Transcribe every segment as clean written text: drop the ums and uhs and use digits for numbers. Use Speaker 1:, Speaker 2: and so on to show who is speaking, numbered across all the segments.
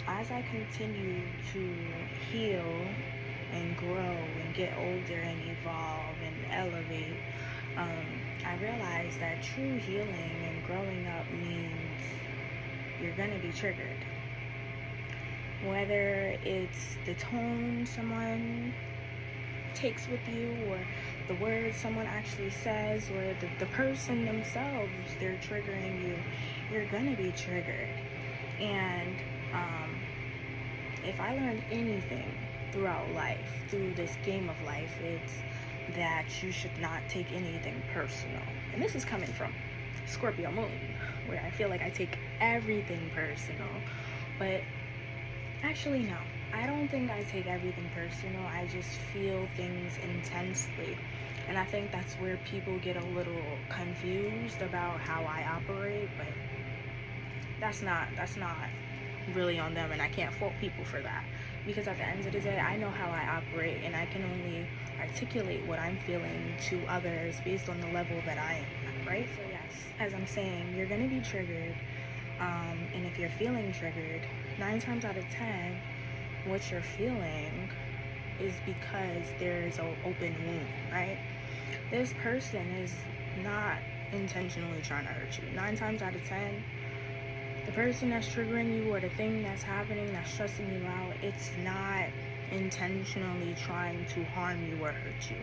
Speaker 1: as I continue to heal and grow and get older and evolve and elevate, I realize that true healing and growing up means you're going to be triggered. Whether it's the tone someone takes with you, or the words someone actually says, or the person themselves, they're triggering you, you're going to be triggered. And if I learned anything throughout life, through this game of life, it's that you should not take anything personal. And this is coming from Scorpio moon, where I feel like I take everything personal. But actually, no, I don't think I take everything personal. I just feel things intensely. And I think that's where people get a little confused about how I operate, but that's not really on them, and I can't fault people for that, because at the end of the day, I know how I operate, and I can only articulate what I'm feeling to others based on the level that I am at, right? So yes, as I'm saying, you're going to be triggered, and if you're feeling triggered, 9 times out of 10, what you're feeling is because there's an open wound, right? This person is not intentionally trying to hurt you. 9 times out of 10, the person that's triggering you, or the thing that's happening that's stressing you out, it's not intentionally trying to harm you or hurt you.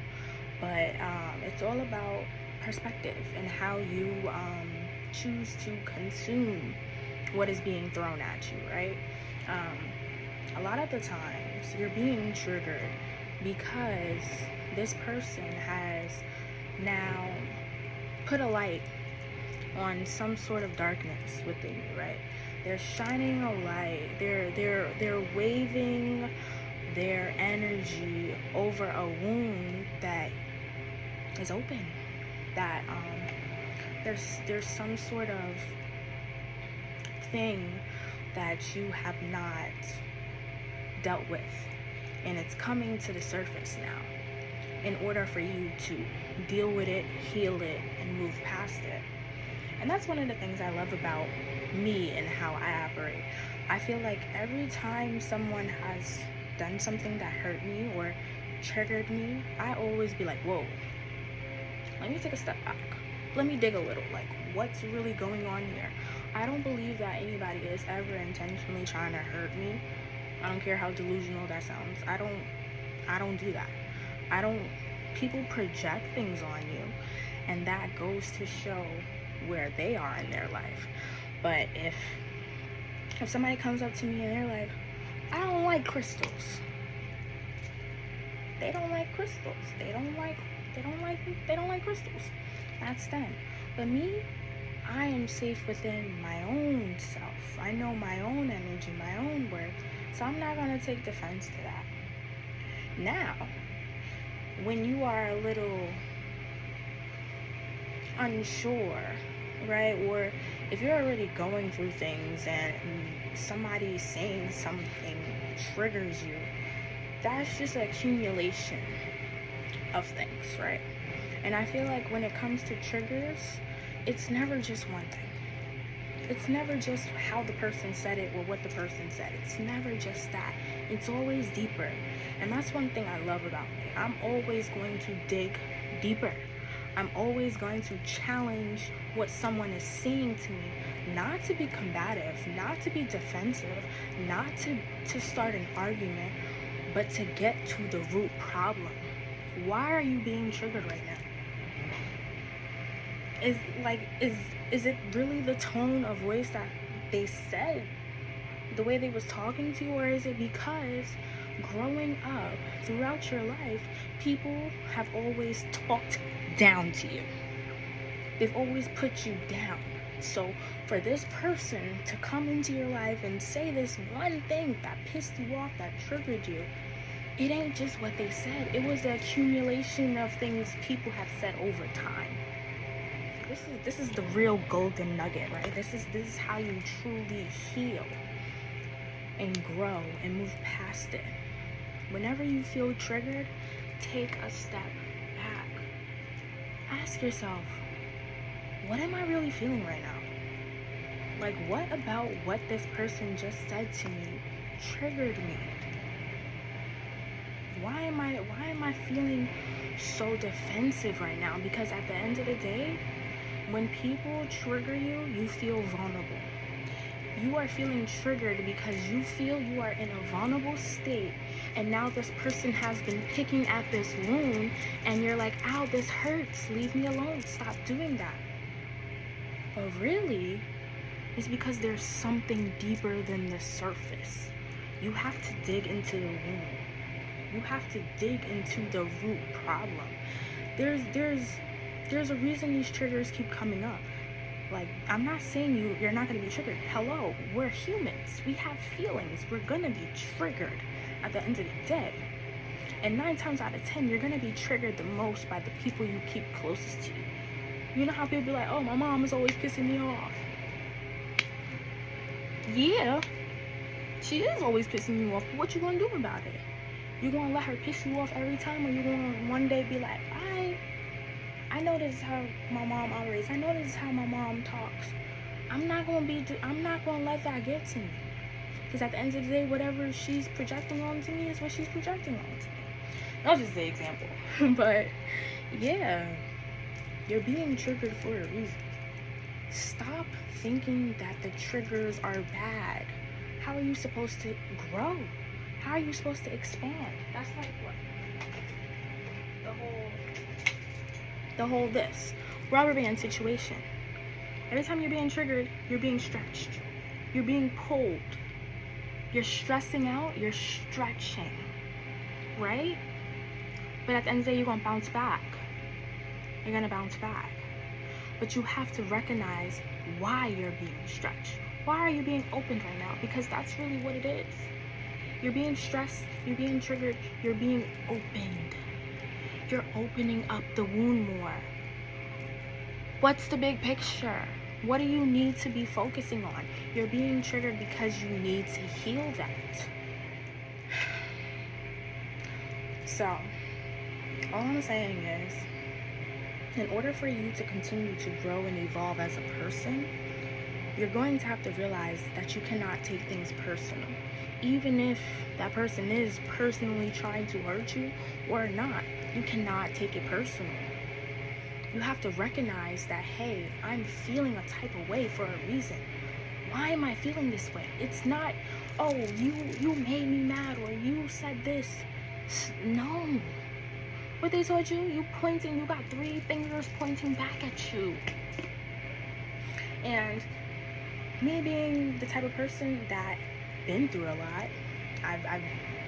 Speaker 1: But it's all about perspective and how you choose to consume what is being thrown at you, right? A lot of the times you're being triggered because this person has now put a light on some sort of darkness within you, right? They're shining a light. They're waving their energy over a wound that is open. That there's some sort of thing that you have not dealt with, and it's coming to the surface now in order for you to deal with it, heal it, and move past it. And that's one of the things I love about me and how I operate. I feel like every time someone has done something that hurt me or triggered me, I always be like, whoa, let me take a step back. Let me dig a little. Like, what's really going on here? I don't believe that anybody is ever intentionally trying to hurt me. I don't care how delusional that sounds. I don't do that. People project things on you, and that goes to show where they are in their life. But if somebody comes up to me and they're like, I don't like crystals. They don't like crystals. They don't like crystals. That's them. But me, I am safe within my own self. I know my own energy, my own worth. So I'm not going to take defense to that. Now, when you are a little unsure, right? Or if you're already going through things and somebody saying something triggers you, that's just an accumulation of things, right? And I feel like when it comes to triggers, it's never just one thing. It's never just how the person said it or what the person said. It's never just that. It's always deeper. And that's one thing I love about me. I'm always going to dig deeper. I'm always going to challenge what someone is saying to me, not to be combative, not to be defensive, not to start an argument, but to get to the root problem. Why are you being triggered right now? Is it really the tone of voice that they said, the way they was talking to you, or is it because growing up throughout your life, people have always talked down to you? They've always put you down. So for this person to come into your life and say this one thing that pissed you off, that triggered you, it ain't just what they said. It was the accumulation of things people have said over time. This is the real golden nugget, right? This is how you truly heal and grow and move past it. Whenever you feel triggered, take a step back. Ask yourself, what am I really feeling right now? Like, what about what this person just said to me triggered me? Why am I feeling so defensive right now? Because at the end of the day, when people trigger you, you feel vulnerable. You are feeling triggered because you feel you are in a vulnerable state, and now this person has been picking at this wound, and you're like, ow, this hurts, leave me alone, stop doing that. But really, it's because there's something deeper than the surface. You have to dig into the wound. You have to dig into the root problem. There's a reason these triggers keep coming up. Like, I'm not saying you're not going to be triggered. Hello, we're humans. We have feelings. We're going to be triggered at the end of the day. And 9 times out of 10, you're going to be triggered the most by the people you keep closest to you. You know how people be like, oh, my mom is always pissing me off. Yeah, she is always pissing you off. But what you going to do about it? You going to let her piss you off every time? Or you going to one day be like, I know this is how my mom operates. I know this is how my mom talks. I'm not going to let that get to me. Because at the end of the day, whatever she's projecting onto me is what she's projecting onto me. That's just the example. But yeah, you're being triggered for a reason. Stop thinking that the triggers are bad. How are you supposed to grow? How are you supposed to expand? That's like what? The whole this rubber band situation. Every time you're being triggered, you're being stretched. You're being pulled. You're stressing out, you're stretching. Right? But at the end of the day, you're going to bounce back. You're going to bounce back. But you have to recognize why you're being stretched. Why are you being opened right now? Because that's really what it is. You're being stressed, you're being triggered, you're being opened. You're opening up the wound more. What's the big picture? What do you need to be focusing on? You're being triggered because you need to heal that. So, all I'm saying is, in order for you to continue to grow and evolve as a person, you're going to have to realize that you cannot take things personal. Even if that person is personally trying to hurt you or not, you cannot take it personal. You have to recognize that, hey, I'm feeling a type of way for a reason. Why am I feeling this way? It's not, oh, you made me mad or you said this. No. What they told you, you got 3 fingers pointing back at you. And me being the type of person that been through a lot, I've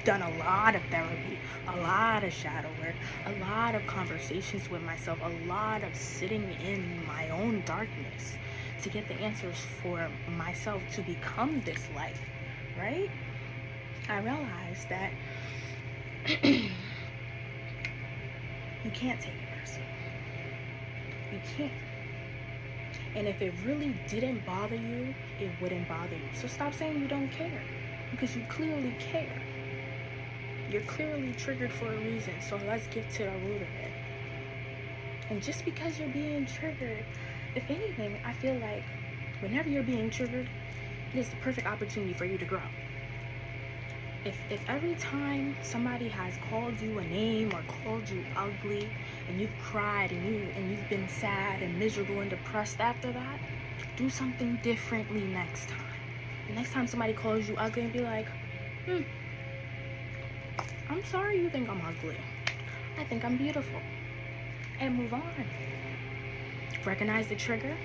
Speaker 1: done a lot of therapy, a lot of shadow work, a lot of conversations with myself, a lot of sitting in my own darkness to get the answers for myself to become this light, right? I realized that you can't take it personal. You can't. And if it really didn't bother you, it wouldn't bother you. So stop saying you don't care, because you clearly care. You're clearly triggered for a reason. So let's get to the root of it. And just because you're being triggered, if anything, I feel like whenever you're being triggered, it is the perfect opportunity for you to grow. If every time somebody has called you a name or called you ugly, and you've cried and you've been sad and miserable and depressed after that, do something differently next time. The next time somebody calls you ugly, and be like, I'm sorry you think I'm ugly. I think I'm beautiful. And move on. Recognize the trigger,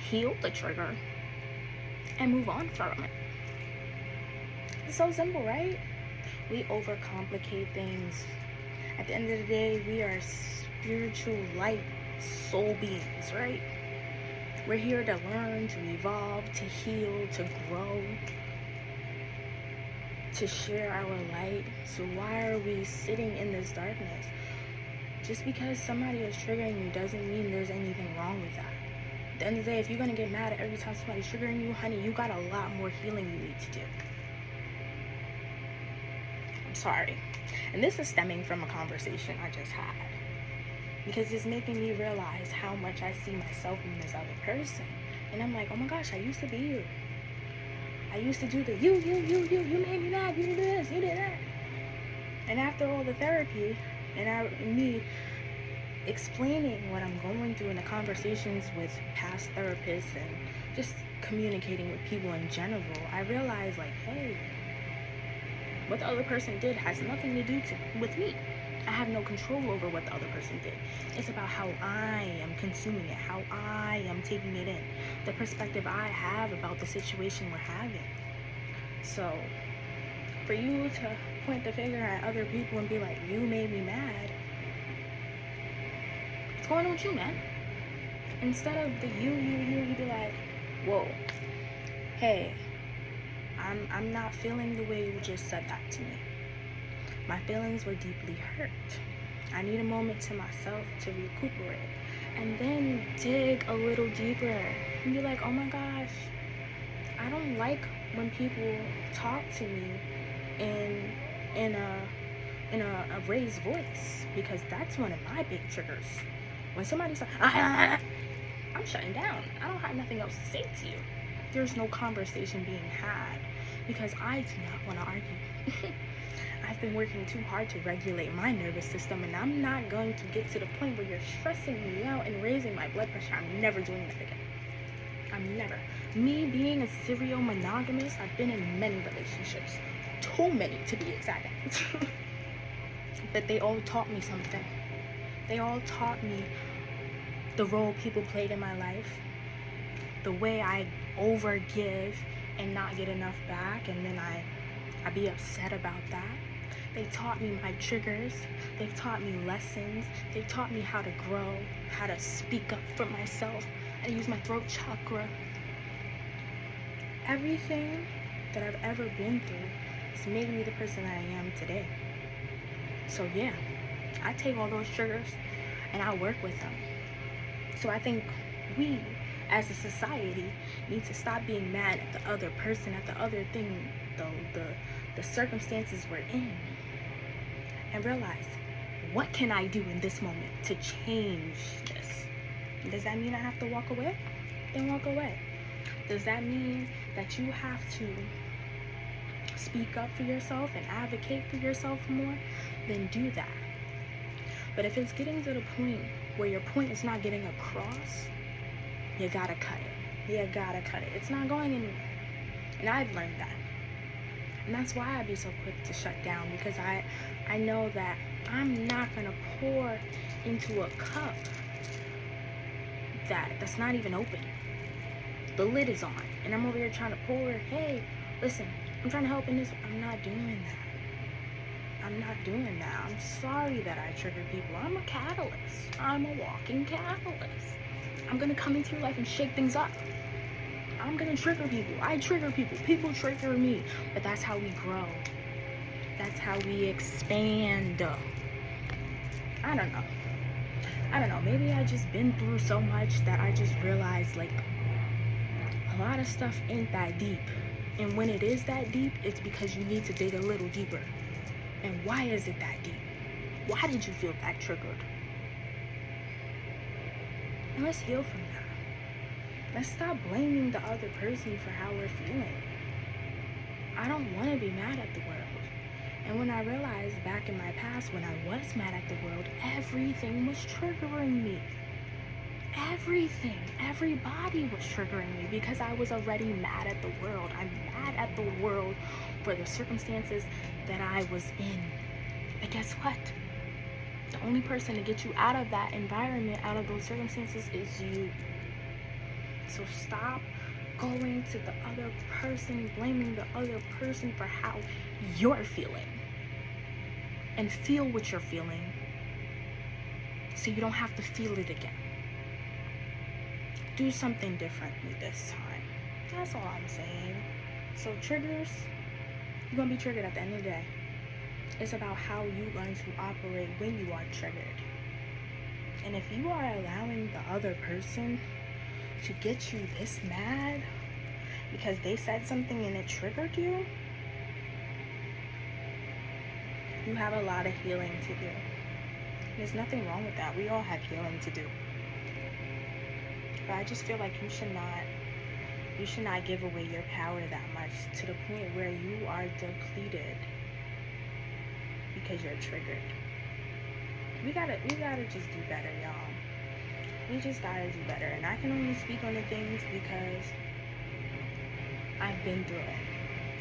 Speaker 1: heal the trigger, and move on from it. It's so simple, right? We overcomplicate things. At the end of the day, we are spiritual light soul beings, right? We're here to learn, to evolve, to heal, to grow, to share our light. So why are we sitting in this darkness? Just because somebody is triggering you doesn't mean there's anything wrong with that. At the end of the day, if you're going to get mad at every time somebody's triggering you, honey, you got a lot more healing you need to do. I'm sorry. And this is stemming from a conversation I just had, because it's making me realize how much I see myself in this other person. And I'm like, oh my gosh, I used to be you. I used to do the you made me mad, you did this, you did that. And after all the therapy and me explaining what I'm going through in the conversations with past therapists and just communicating with people in general, I realized, like, hey, what the other person did has nothing to do with me. I have no control over what the other person did. It's about how I am consuming it, how I am taking it in, the perspective I have about the situation we're having. So for you to point the finger at other people and be like, you made me mad, what's going on with you, man? Instead of the you be like, whoa, hey, I'm not feeling the way you just said that to me. My feelings were deeply hurt. I need a moment to myself to recuperate. And then dig a little deeper and be like, oh my gosh, I don't like when people talk to me in a raised voice, because that's one of my big triggers. When somebody's like, I'm shutting down. I don't have nothing else to say to you. There's no conversation being had because I do not want to argue. I've been working too hard to regulate my nervous system, and I'm not going to get to the point where you're stressing me out and raising my blood pressure. I'm never doing this again. I'm never. Me being a serial monogamous, I've been in many relationships. Too many, to be exact. But they all taught me something. They all taught me the role people played in my life, the way I overgive and not get enough back, and then I be upset about that. They taught me my triggers. They've taught me lessons. They've taught me how to grow, how to speak up for myself, how to use my throat chakra. Everything that I've ever been through has made me the person I am today. So yeah, I take all those triggers and I work with them. So I think we, as a society, need to stop being mad at the other person, at the other thing, the circumstances we're in, and realize, what can I do in this moment to change this? Does that mean I have to walk away? Then walk away. Does that mean that you have to speak up for yourself and advocate for yourself more? Then do that. But if it's getting to the point where your point is not getting across, you gotta cut it. You gotta cut it. It's not going anywhere. And I've learned that. And that's why I be so quick to shut down, because I know that I'm not gonna pour into a cup that's not even open. The lid is on, and I'm over here trying to pour. Hey, listen, I'm trying to help in this. I'm not doing that. I'm not doing that. I'm sorry that I trigger people. I'm a catalyst. I'm a walking catalyst. I'm gonna come into your life and shake things up. I'm gonna trigger people. I trigger people. People trigger me. But that's how we grow. That's how we expand. I don't know. Maybe I just been through so much that I just realized, like, a lot of stuff ain't that deep. And when it is that deep, it's because you need to dig a little deeper. And why is it that deep? Why did you feel that triggered? And let's heal from that. Let's stop blaming the other person for how we're feeling. I don't want to be mad at the world. And when I realized back in my past, when I was mad at the world, everything was triggering me. Everything, everybody was triggering me because I was already mad at the world. I'm mad at the world for the circumstances that I was in. But guess what? The only person to get you out of that environment, out of those circumstances, is you. So stop going to the other person, blaming the other person for how you're feeling. And feel what you're feeling so you don't have to feel it again. Do something differently this time. That's all I'm saying. So triggers, you're going to be triggered at the end of the day. It's about how you learn to operate when you are triggered. And if you are allowing the other person to get you this mad because they said something and it triggered you, you have a lot of healing to do. There's nothing wrong with that. We all have healing to do. But I just feel like you should not You should not give away your power that much to the point where you are depleted because you're triggered. We gotta just do better, y'all. We just gotta do better. And I can only speak on the things because I've been through it.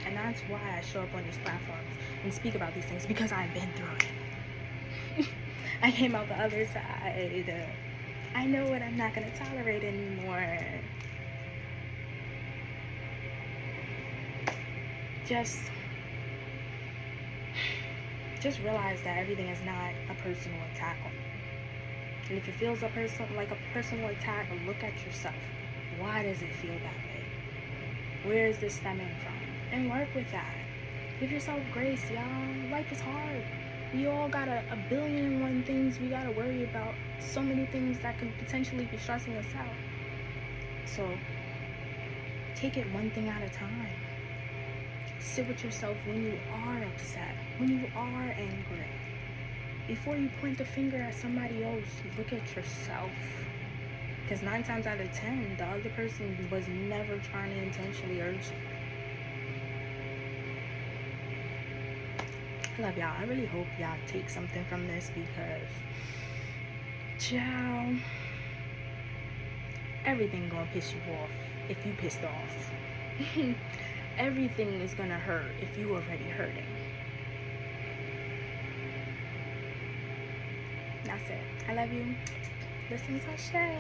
Speaker 1: And that's why I show up on these platforms and speak about these things, because I've been through it. I came out the other side. I know what I'm not gonna tolerate anymore. Just realize that everything is not a personal attack on you. And if it feels like a personal attack, look at yourself. Why does it feel that way? Where is this stemming from? And work with that. Give yourself grace, y'all. Life is hard. We all got a billion and one things we gotta worry about. So many things that could potentially be stressing us out. So take it one thing at a time. Sit with yourself when you are upset, when you are angry. Before you point the finger at somebody else, look at yourself. Because 9 times out of 10, the other person was never trying to intentionally hurt you. I love y'all. I really hope y'all take something from this, because, child, everything gonna piss you off if you pissed off. Everything is gonna hurt if you already hurting. That's it. I love you. Listen to Shay.